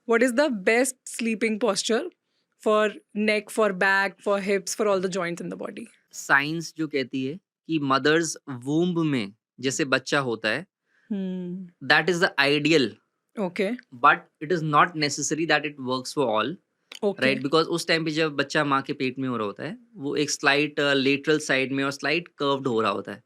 What is the best sleeping posture for neck, for back, for hips, for all the joints in the body? Science जो कहती है कि mother's womb में जैसे बच्चा होता है, Hmm. That is the ideal, Okay. But it is not necessary that it works for all, Okay. Right? Because उस टाइम पे जब बच्चा माँ के पेट में हो रहा होता है, वो एक स्लाइट लेटरल साइड में और स्लाइट कर्व्ड हो रहा होता है।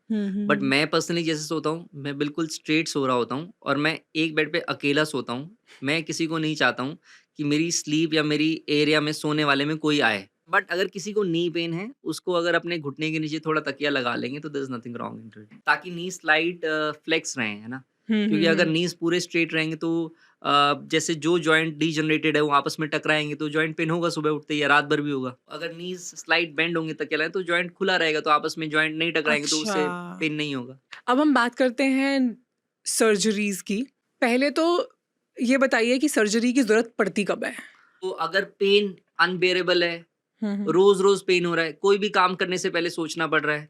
But Hmm. मैं पर्सनली जैसे सोता हूँ, मैं बिल्कुल स्ट्रेट सो रहा होता हूँ और मैं एक बेड पे अकेला सोता हूँ। मैं किसी को नहीं चाहता हूँ कि मेरी स्लीप या मेरी एरिया में सोने वाले में कोई आए। बट अगर किसी को नी पेन है, उसको अगर अपने घुटने के नीचे थोड़ा तकिया लगा लेंगे तो there is nothing wrong in it, ताकि नी स्लाइट फ्लेक्स रहे, है ना? क्योंकि अगर Hmm. नीज पूरे स्ट्रेट रहेंगे तो जैसे जो जॉइंट डीजनरेटेड है वो आपस में टकराएंगे तो जॉइंट पेन होगा सुबह उठते ही या रात भर भी होगा। अगर नीज स्लाइट बेंड होंगे तकिया लगाए तो जॉइंट खुला रहेगा, तो आपस में जॉइंट नहीं टकराएंगे तो अच्छा। उससे पेन नहीं होगा। अब हम बात करते हैं सर्जरीज की। पहले तो ये बताइए कि सर्जरी की जरूरत पड़ती कब है? तो अगर पेन अनबेरेबल है, हम्म। रोज-रोज पेन हो रहा है, कोई भी काम करने से पहले सोचना पड़ रहा है।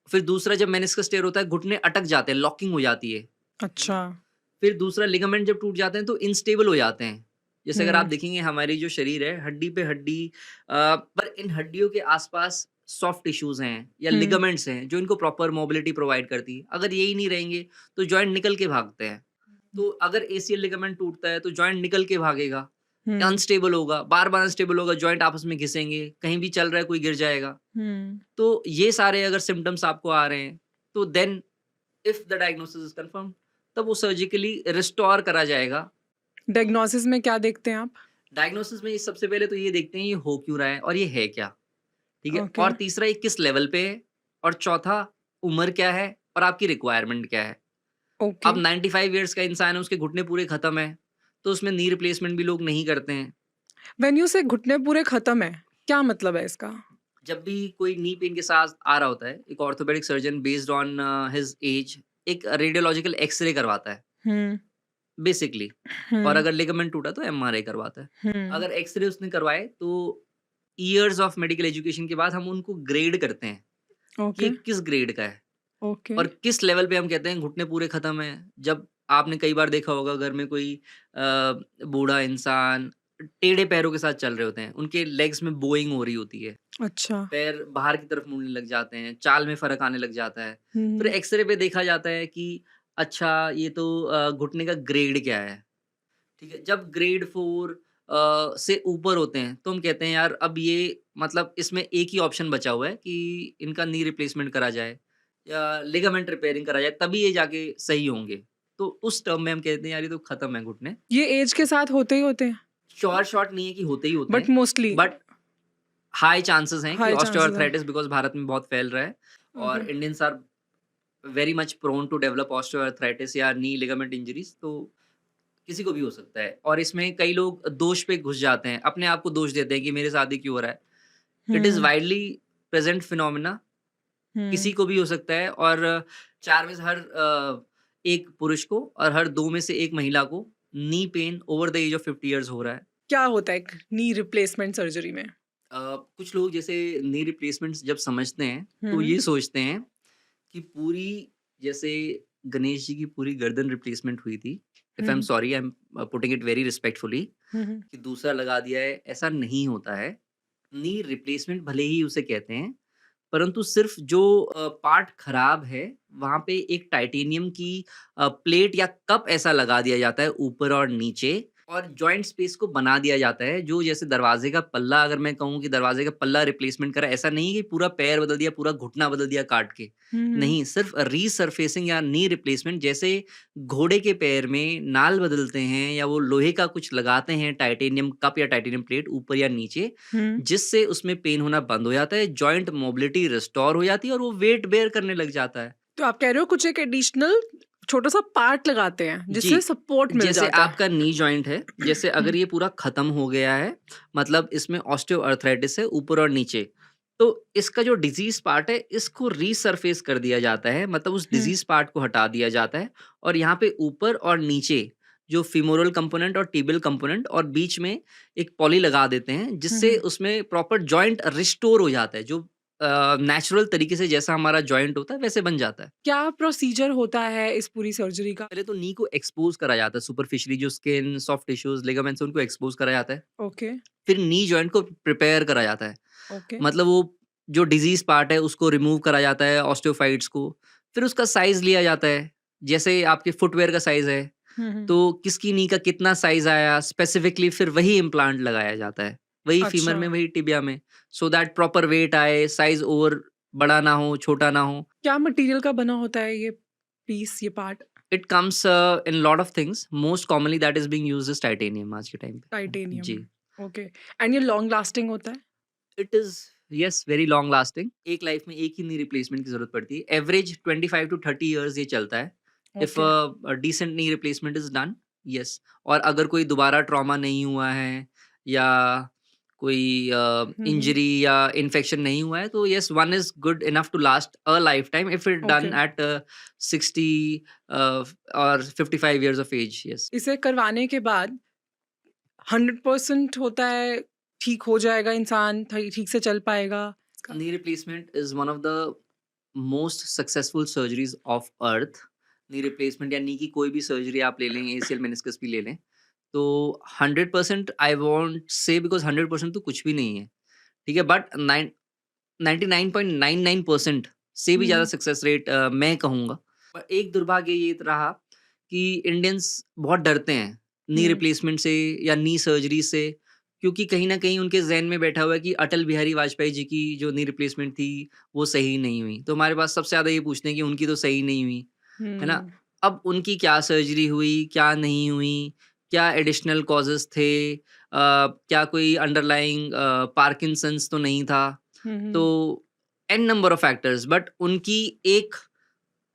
फिर दूसरा, जब मेनिस्कस टेयर होता है, घुटने अटक जाते हैं, लॉकिंग हो जाती है अच्छा। ना? फिर दूसरा, लिगामेंट जब टूट जाते हैं तो इनस्टेबल हो जाते हैं। जैसे अगर आप हम्म। देखेंगे हमारी जो शरीर है, हड्डी पे हड्डी, पर इन हड्डियों के आस-पास सॉफ्ट टिश्यूज़ हैं या हम्म। लिगामेंट्स हैं, जो इनको प्रॉपर मोबिलिटी प्रोवाइड करती है। अगर यही नहीं रहेंगे, तो जॉइंट निकल के भागते हैं। तो अगर एसीएल लिगामेंट टूटता है, तो जॉइंट निकल के भागेगा, हम्म। अनस्टेबल होगा, बार-बार अनस्टेबल होगा, जॉइंट आपस में घिसेंगे, कहीं भी चल रहा है कोई गिर जाएगा। हम्म। तो ये सारे अगर सिम्पटम्स आपको आ रहे हैं, तो then if the diagnosis is confirm, तब वो सर्जिकली रिस्टोर करा जाएगा। डायग्नोसिस में क्या देखते हैं आप? डायग्नोसिस में ये सबसे पहले तो ये देखते हैं ये हो क्यों रहा है और ये है क्या, ठीक है? ओके। और तीसरा, ये किस लेवल पे है, और चौथा, उम्र क्या है और आपकी रिक्वायरमेंट क्या है। ओके। अब 95 ईयर्स का इंसान है, उसके घुटने पूरे खत्म है, तो उसमें नी रिप्लेसमेंट भी लोग नहीं करते हैं। व्हेन यू से घुटने पूरे खत्म है, क्या मतलब है इसका? जब भी कोई नी पेन के साथ आ रहा होता है, एक orthopaedic surgeon based on his age एक रेडियोलॉजिकल एक्सरे करवाता है हम्म। बेसिकली। और हम्म। अगर लिगामेंट टूटा तो एमआरआई करवाता है। हम्म। अगर एक्स-रे उसने करवाए तो इयर्स ऑफ मेडिकल एजुकेशन के बाद हम उनको ग्रेड करते हैं कि ये ओके। किस ग्रेड का है ओके। और किस लेवल पे हम कहते हैं घुटने पूरे खत्म है। जब आपने कई बार देखा होगा घर में कोई बूढ़ा इंसान टेढ़े पैरों के साथ चल रहे होते हैं, उनके लेग्स में बोइंग हो रही होती है, अच्छा। पैर बाहर की तरफ मुड़ने लग जाते हैं, चाल में फ़र्क आने लग जाता है। फिर हम्म। एक्स-रे पे देखा जाता है कि अच्छा ये तो घुटने का ग्रेड क्या है? ठीक है, जब ग्रेड 4 से ऊपर होते हैं, तो हम कहते हैं यार अब ये मतलब इसमें एक ही ऑप्शन बचा हुआ है कि इनका नी रिप्लेसमेंट करा जाए या लिगामेंट रिपेयरिंग करा जाए, तभी ये जाके सही होंगे। तो उस टर्म में हम कहते हैं यार ये तो खत्म है घुटने। ये एज के साथ होते ही होते हैं, श्योर शॉट नहीं है कि होते ही होते बट हैं, मोस्टली बट हाई चांसेस हैं कि हाई चांसेस है। ऑस्टियोआर्थराइटिस, बिकॉज़ भारत में बहुत फैल रहा है ओके। और Indians are very much prone to develop osteoarthritis या नी लिगामेंट इंजरीज़, तो किसी को भी हो सकता है। और इसमें कई लोग दोष पे घुस जाते हैं, अपने आप को दोष देते हैं कि मेरे साथ ही क्यों हो रहा है। It is hmm. Widely present phenomena, किसी हम्म। को भी हो सकता है और 4 में से हर 1 पुरुष को और हर 2 में से 1 महिला को knee pain over the age of 50 years हो रहा है। क्या होता है एक नी रिप्लेसमेंट सर्जरी में? कुछ लोग जैसे नी रिप्लेसमेंट्स जब समझते हैं, तो हम्म। ये सोचते हैं कि पूरी, जैसे गणेश जी की पूरी गर्दन रिप्लेसमेंट हुई थी, if I am hmm. Sorry, I am putting it very respectfully, hmm. कि दूसरा लगा दिया है, ऐसा नहीं होता है। नी रिप्लेसमेंट भले ही उसे कहते हैं, परंतु सिर्फ़ जो पार्ट खराब है, वहाँ पे एक टाइटेनियम की प्लेट या कप ऐसा लगा दिया जाता है ऊपर और नीचे, और जॉइंट स्पेस को बना दिया जाता है, जो जैसे दरवाज़े का पल्ला, अगर मैं कहूँ कि दरवाज़े का पल्ला रिप्लेसमेंट करा, ऐसा नहीं है कि पूरा पैर बदल दिया, पूरा घुटना बदल दिया काट के। हम्म। नहीं, सिर्फ़ रीसरफेसिंग या नी रिप्लेसमेंट, जैसे घोड़े के पैर में नाल बदलते हैं या वो लोहे का कुछ लगाते हैं, टाइटेनियम कप या टाइटेनियम प्लेट ऊपर या नीचे, हम्म। जिससे उसमें पेन होना बंद हो जाता है, जॉइंट मोबिलिटी रिस्टोर हो जाती है और वो वेट बेयर करने लग जाता है। तो आप कह रहे हो कुछ एक एडिशनल छोटा सा पार्ट लगाते हैं जी, जिससे सपोर्ट मिल जैसे जाता है। आपका नी जॉइंट है, जैसे हम्म। अगर ये पूरा खत्म हो गया है, मतलब इसमें ऑस्टियोआर्थराइटिस है ऊपर और नीचे, तो इसका जो डिज़ीज़ पार्ट है, इसको रीसरफेस कर दिया जाता है, मतलब उस हम्म। डिज़ीज़ पार्ट को हटा दिया जाता है और यहाँ पे ऊपर और नीचे जो फीमोरल कंपोनेंट और टिबियल कंपोनेंट और बीच में एक पॉली लगा देते हैं, जिससे हम्म। उसमें प्रॉपर जॉइंट रिस्टोर हो जाता है। जो नेचुरल तरीके से जैसा हमारा जॉइंट होता है वैसे बन जाता है। क्या प्रोसीजर होता है इस पूरी सर्जरी का? पहले तो नी को एक्सपोज़ करा जाता है सुपरफिशियली, जो स्किन, सॉफ्ट टिश्यूज़, लिगामेंट्स हैं उनको एक्सपोज़ करा जाता है। ओके, फिर नी जॉइंट को प्रिपेयर करा जाता है। ओके। मतलब वो जो डिज़ीज़ पार्ट है उसको रिमूव करा जाता है, ऑस्टियोफाइट्स को। फिर उसका साइज़ लिया जाता है। जैसे आपके फुटवियर का साइज़ है, हुँ, हुँ। तो किसकी नी का कितना साइज़ आया स्पेसिफिकली, फिर वही इम्प्लांट लगाया जाता है। वही फीमर अच्छा, में, वही टिबिया में, सो दैट प्रॉपर वेट आए, साइज़ ओवर बड़ा ना हो, छोटा ना हो। क्या मटेरियल का बना होता है ये पीस, ये part? It comes in lot of things, most commonly that is being used is titanium आज के टाइम पे। टाइटेनियम। जी। ओके। एंड ये लॉन्ग लास्टिंग होता है? It is yes very long lasting. एक लाइफ में एक ही नी रिप्लेसमेंट की ज़रूरत पड़ती है। एवरेज 25 टू 30 इयर्स ये चलता है। If okay. Decent knee replacement is done, yes. और अगर कोई दोबारा ट्रॉमा नहीं हुआ है या कोई हुँ, हुँ। इंजरी या इन्फेक्शन नहीं हुआ है, तो yes one is good enough to last a lifetime if it okay. Done at 60 और 55 इयर्स ऑफ एज, येस। इसे करवाने के बाद 100% होता है, ठीक हो जाएगा इंसान, ठीक से चल पाएगा? इसका Knee replacement is one of the most successful surgeries of earth. Knee replacement या नी की कोई भी सर्जरी आप ले लें, एसीएल मेनिस्कस भी ले लें, तो 100% आई वोंट से, बिकॉज़ 100% तो कुछ भी नहीं है, ठीक है? बट 99.99% से भी ज़्यादा हुँ, सक्सेस रेट मैं कहूँगा। पर एक दुर्भाग्य ये रहा कि इंडियंस बहुत डरते हैं नी हुँ। रिप्लेसमेंट से या नी सर्जरी से, क्योंकि कहीं न कहीं उनके ज़हन में बैठा हुआ है कि अटल बिहारी वाजपेयी जी की जो नी रिप्लेसमेंट थी, वो सही नहीं हुई। तो हमारे पास सबसे ज़्यादा ये पूछते हैं कि उनकी तो सही नहीं हुई, है ना? हुँ। अब उनकी क्या सर्जरी हुई, क्या नहीं हुई, क्या एडिशनल कॉज़ेज़ थे, क्या कोई अंडरलाइंग पार्किंसंस तो नहीं था। हुँ, तो hmm. N number of factors, but उनकी एक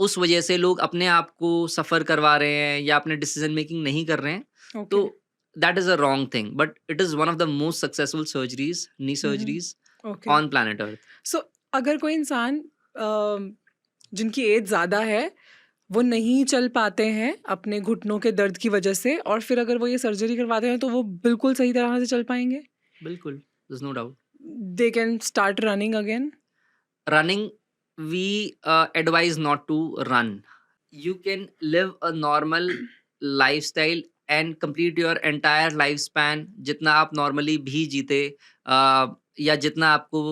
उस वजह से लोग अपने आप को सफ़र करवा रहे हैं या अपने डिसीजन मेकिंग नहीं कर रहे हैं, ओके। तो that is a wrong thing, but it is one of the most successful surgeries, knee hmm, hmm. Surgeries okay. On planet earth. So अगर कोई इंसान जिनकी एज ज़्यादा है, वो नहीं चल पाते हैं अपने घुटनों के दर्द की वजह से, और फिर अगर वो ये सर्जरी करवाते हैं तो वो बिल्कुल सही तरह से चल पाएँगे? बिल्कुल, there is no doubt. They can start running again? Running, we advise not to run. You can live a normal lifestyle and complete your entire lifespan जितना आप नॉर्मली भी जीते, या जितना आपको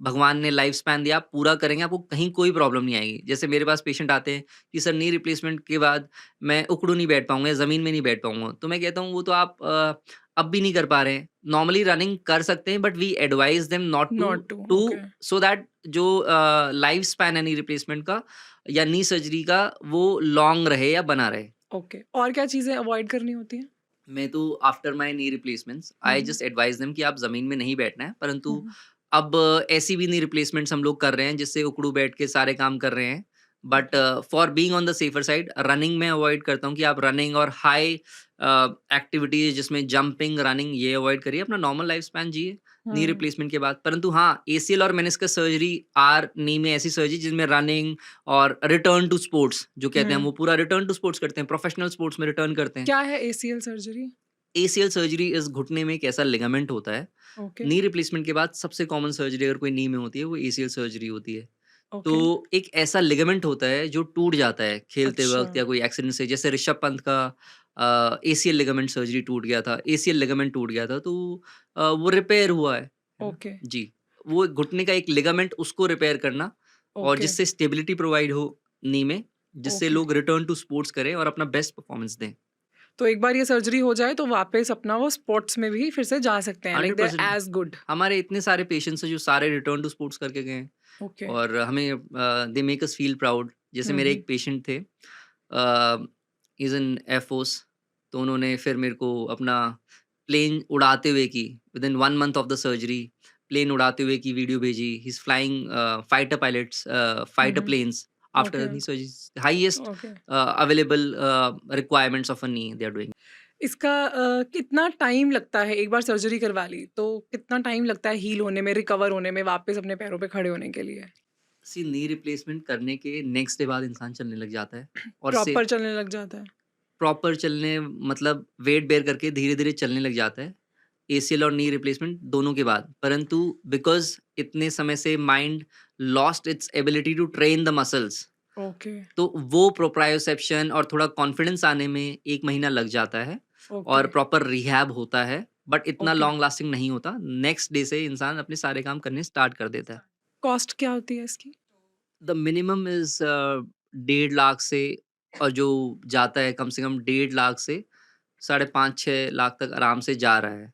भगवान ने लाइफ स्पैन दिया आप पूरा करेंगे, आपको कहीं कोई प्रॉब्लम नहीं आएगी। जैसे मेरे पास पेशेंट आते हैं कि सर नी रिप्लेसमेंट के बाद मैं उकड़ू नहीं बैठ पाऊंगा या ज़मीन में नहीं बैठ पाऊंगा, तो मैं कहता हूँ वो तो आप अब भी नहीं कर पा रहे हैं। नॉर्मली रनिंग कर सकते हैं, but we advise them not to not to. To okay. So that जो लाइफ स्पैन है नी रिप्लेसमेंट का या नी सर्जरी का, वो लॉन्ग रहे या बना रहे। ओके, और क्या चीज़ें अवॉइड करनी होती हैं? मैं तो after my knee replacements hmm, I hmm. Just advice them कि आप ज़मीन में नहीं बैठना है, हुँ, परंतु हुँ। अब ऐसी भी नी रिप्लेसमेंट्स हम लोग कर रहे हैं जिससे उकड़ू बैठ के सारे काम कर रहे हैं। But okay. For being on the safer side, running में अवॉइड करता हूँ कि आप रनिंग और हाई एक्टिविटीज़ जिसमें जंपिंग, रनिंग, ये अवॉइड करिए, अपना नॉर्मल लाइफ स्पैन जिए नी हुँ, रिप्लेसमेंट के बाद। परंतु हाँ, एसीएल और मेनिस्कस सर्जरी आर नी में ऐसी सर्जरी जिसमें रनिंग और रिटर्न टू स्पोर्ट्स जो कहते हैं हम, हुँ। वो पूरा रिटर्न टू स्पोर्ट्स करते हैं, प्रोफेशनल स्पोर्ट्स में रिटर्न करते हैं। क्या है एसीएल सर्जरी? एसीएल सर्जरी इस घुटने में एक ऐसा लिगामेंट होता है, ओके, नी रिप्लेसमेंट के बाद सबसे कॉमन सर्जरी अगर कोई नी में होती है वो एसीएल सर्जरी होती है। तो ओके। एक ऐसा लिगामेंट होता है जो टूट जाता है खेलते अच्छा, वक़्त या कोई एक्सीडेंट से, जैसे ऋषभ पंत का एसीएल लिगामेंट सर्जरी टूट गया था, एसीएल लिगामेंट टूट गया था, तो वो रिपेयर हुआ है ना? ओके, जी, वो घुटने का एक लिगामेंट, उसको रिपेयर करना और ओके, जिससे स्टेबिलिटी प्रोवाइड हो नी में, जिससे ओके। लोग रिटर्न टू स्पोर्ट्स करें और अपना बेस्ट परफॉर्मेंस दें। तो एक बार ये सर्जरी हो जाए तो वापस अपना वो स्पोर्ट्स में भी फिर से जा सकते हैं, like they 100%। Are as good. हमारे इतने सारे पेशेंट्स हैं जो सारे रिटर्न टू स्पोर्ट्स करके गए हैं ओके। और हमें they make us feel proud. जैसे हुँ, मेरे हुँ। एक पेशेंट थे, इज़ इन एयरफोर्स, तो उन्होंने फिर मेरे को अपना प्लेन उड़ाते हुए की, within 1 month of the surgery, plane उड़ाते हुए की वीडियो भेजी। He is flying fighter pilots, hmm, fighter hmm. Planes after okay, knee surgery, highest okay. Available requirements of a knee they are doing. इसका कितना time लगता है, एक बार surgery करवा ली, तो कितना टाइम लगता है हील होने में, रिकवर होने में, वापस अपने पैरों पे खड़े होने के लिए? सी नी रिप्लेसमेंट करने के नेक्स्ट डे बाद इंसान चलने लग जाता है और से प्रॉपर चलने लग जाता है? प्रॉपर चलने मतलब वेट बेयर करके धीरे-धीरे चलने लग जाता है। एसीएल और नी रिप्लेसमेंट दोनों के बाद, परंतु बिकॉज़ इतने समय से mind lost its ability to train the muscles, okay, तो वो प्रोप्रायोसेप्शन और थोड़ा कॉन्फिडेंस आने में 1 महीना लग जाता है ओके, और प्रॉपर रिहैब होता है, बट इतना ओके। लॉन्ग लास्टिंग नहीं होता। नेक्स्ट डे से इंसान अपने सारे काम करने स्टार्ट कर देता है। कॉस्ट क्या होती है इसकी? द मिनिमम इज़ 1.5 लाख से, और जो जाता है कम से कम 1.5 लाख से साढ़े 5-6 लाख तक आराम से जा रहा है।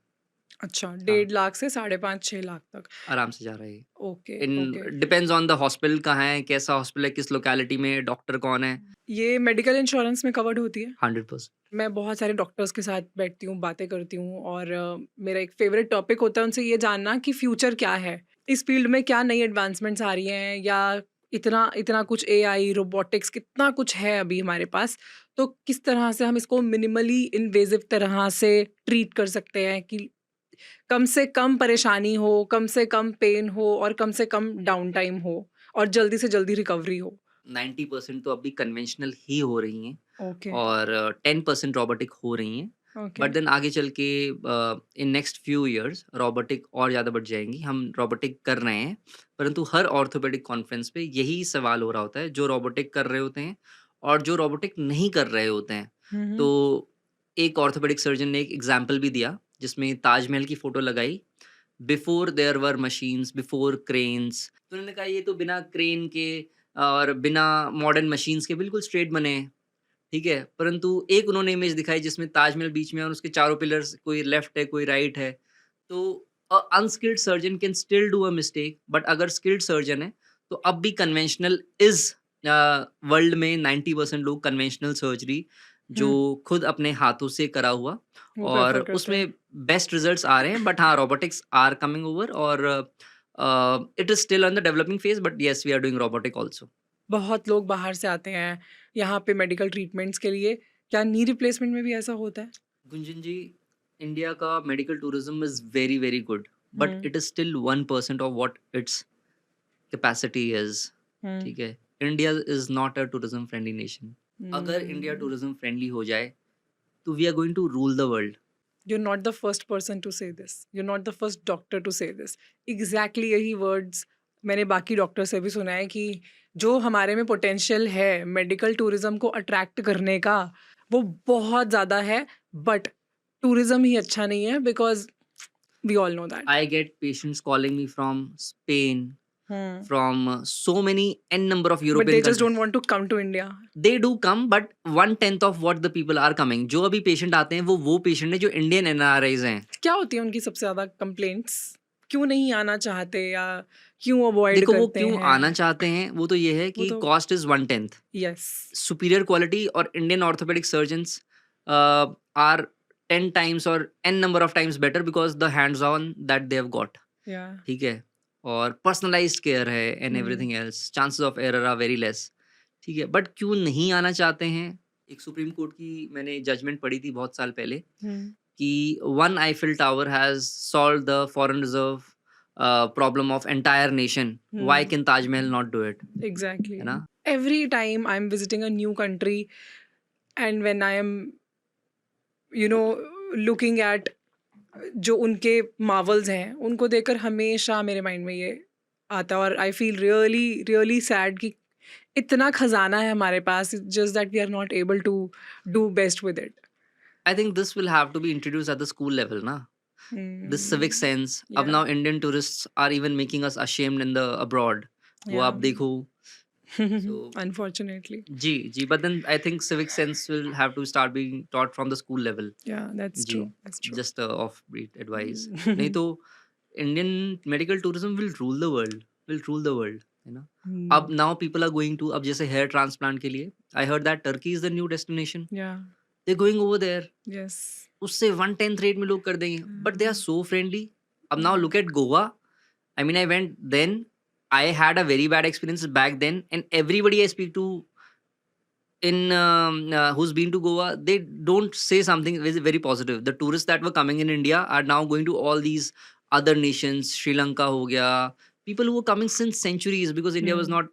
अच्छा, हाँ, 1.5 लाख से 5.5-6 लाख तक। आराम से जा रहा है ये। Okay, okay. In depends on the hospital कहाँ है, कैसा हॉस्पिटल है, किस लोकेलिटी में, डॉक्टर कौन है। ये मेडिकल इंश्योरेंस में कवर्ड होती है? 100%। मैं बहुत सारे डॉक्टर्स के साथ बैठती हूँ, बातें करती हूँ और मेरा एक फ़ेवरेट टॉपिक होता है उनसे ये जानना कि फ्यूचर क्या है? इस फ़ील्ड में क्या नई एडवांसमेंट्स आ रही हैं या इतना इतना कुछ एआई, रोबोटिक्स कितना कुछ है अभी हमारे पास, तो किस तरह से हम इसको मिनिमली इन्वेसिव तरह से ट्रीट कर सकते हैं कि कम से कम परेशानी हो, कम से कम पेन हो और कम से कम डाउन टाइम हो और जल्दी से जल्दी रिकवरी हो? 90% तो अभी कन्वेंशनल ही हो रही हैं ओके, और 10% रोबोटिक हो रही हैं। ओके। बट देन आगे चल के in next few years robotic और ज़्यादा बढ़ जाएँगी। हम रोबोटिक कर रहे हैं, परंतु हर ऑर्थोपेडिक कॉन्फ्रेंस पे यही सवाल हो रहा होता है, जो रोबोटिक कर रहे होते हैं और जो रोबोटिक नहीं कर रहे होते हैं। हुँ, तो हुँ। एक ऑर्थोपेडिक सर्जन ने एक एग्ज़ाम्पल भी दिया, जिसमें ताजमहल की फ़ोटो लगाई। Before there were machines, before cranes, तो उन्होंने कहा ये तो बिना क्रेन के और बिना मॉडर्न मशीन्स के बिल्कुल स्ट्रेट बने हैं, ठीक है? परंतु एक उन्होंने इमेज दिखाई जिसमें ताजमहल बीच में है और उसके चारों पिलर्स, कोई लेफ्ट है, कोई राइट है। तो unskilled surgeon can still do a mistake, but अगर स्किल्ड सर्जन है, तो अब भी कन्वेंशनल इज़ वर्ल्ड में 90% लोग कन्वेंशनल सर्जरी जो हुँ, खुद अपने हाथों से करा हुआ वो और प्रेफ़र करते हैं। उसमें बेस्ट रिजल्ट्स आ रहे हैं। बट हाँ, रोबोटिक्स आर कमिंग ओवर और it is still on the developing phase, but yes we are doing robotic also. बहुत लोग बाहर से आते हैं यहाँ पे मेडिकल ट्रीटमेंट्स के लिए, क्या नी रिप्लेसमेंट में भी ऐसा होता है? गुंजन जी, इंडिया का medical tourism is very, very good, but hmm, it is still 1% of what it's capacity is, hmm, ठीक है? India is not a tourism friendly nation. अगर इंडिया हुँ। टूरिज्म फ्रेंडली हो जाए, तो we are going to rule the world. You are not the first person to say this, you are not the first doctor to say this. Exactly यही words मैंने बाकी doctor से भी सुना है कि जो हमारे में पोटेंशियल है मेडिकल टूरिज़्म को अट्रैक्ट करने का, वो बहुत ज़्यादा है, बट टूरिज़्म ही अच्छा नहीं है because we all know that. I get patients calling me from Spain, hmm, from so many n number of but they European just countries. Don't want to come to India. They do come, but 1/10 of what the people are coming. जो अभी patient आते हैं वो patient है जो Indian NRIs हैं। क्या होती है उनकी सबसे ज़्यादा कंप्लेंट्स? क्यों नहीं आना चाहते या क्यों अवॉइड देखो वो करते क्यों हैं? आना चाहते हैं, वो तो ये है वो कि तो cost is 1/10, yes, superior quality, और Indian orthopaedic surgeons are 10 times or n number of times better because the hands on that they have got, या ठीक है? और पर्सनलाइज्ड केयर है and hmm, everything else, chances of error are very less, ठीक है? But क्यों नहीं आना चाहते हैं? एक सुप्रीम कोर्ट की मैंने जजमेंट पढ़ी थी बहुत साल पहले हुँ, कि one Eiffel tower has solved the foreign reserve problem of entire nation, why hmm, can Taj Mahal not do it? Exactly. है ना? Every time I am visiting a new country and when I am you know looking at जो उनके Marvels हैं, उनको देखकर हमेशा मेरे mind में ये आता है और I feel really really sad कि इतना खजाना है हमारे पास, just that we are not able to do best with it. I think this will have to be introduced at the school level ना, दिस सिविक सेंस। अब या now Indian tourists are even making us ashamed in the abroad, वो या आप देखो। So unfortunately जी, जी, but then I think civic sense will have to start being taught from the school level. या that's जी, true, that's true. just a offbeat advice. नहीं तो Indian medical tourism will rule the world, will rule the world, है ना? अब now people are going to, अब जैसे hair transplant के लिए, I heard that Turkey is the new destination. या They're going over there. Yes, उससे 1/10 rate में लोग कर देंगे, but they are so friendly. अब now look at Goa. I mean, I went then. I had a very bad experience back then, and everybody I speak to in who's been to Goa, they don't say something very positive. The tourists that were coming in India are now going to all these other nations. Sri Lanka ho gaya. People who were coming since centuries because India was not,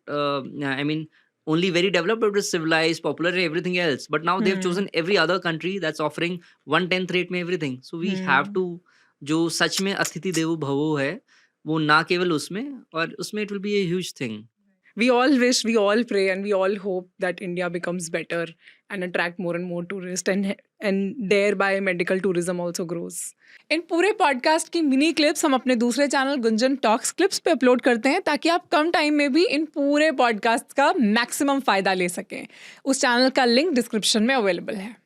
I mean, only very developed, but it was civilized, popular, and everything else. But now they've chosen every other country that's offering 1/10 rate में everything. So we have to जो सच में अतिथि देवो भवो है, वो ना केवल उसमें और उसमें it will be a huge thing. We all wish, we all pray, and we all hope that India becomes better and attract more and more tourists, and thereby medical tourism also grows. इन पूरे podcast की mini clips हम अपने दूसरे channel Gunjan talks clips पे upload करते हैं ताकि आप कम टाइम में भी इन पूरे पॉडकास्ट का मैक्सिमम फायदा ले सकें। उस चैनल का लिंक डिस्क्रिप्शन में अवेलेबल है।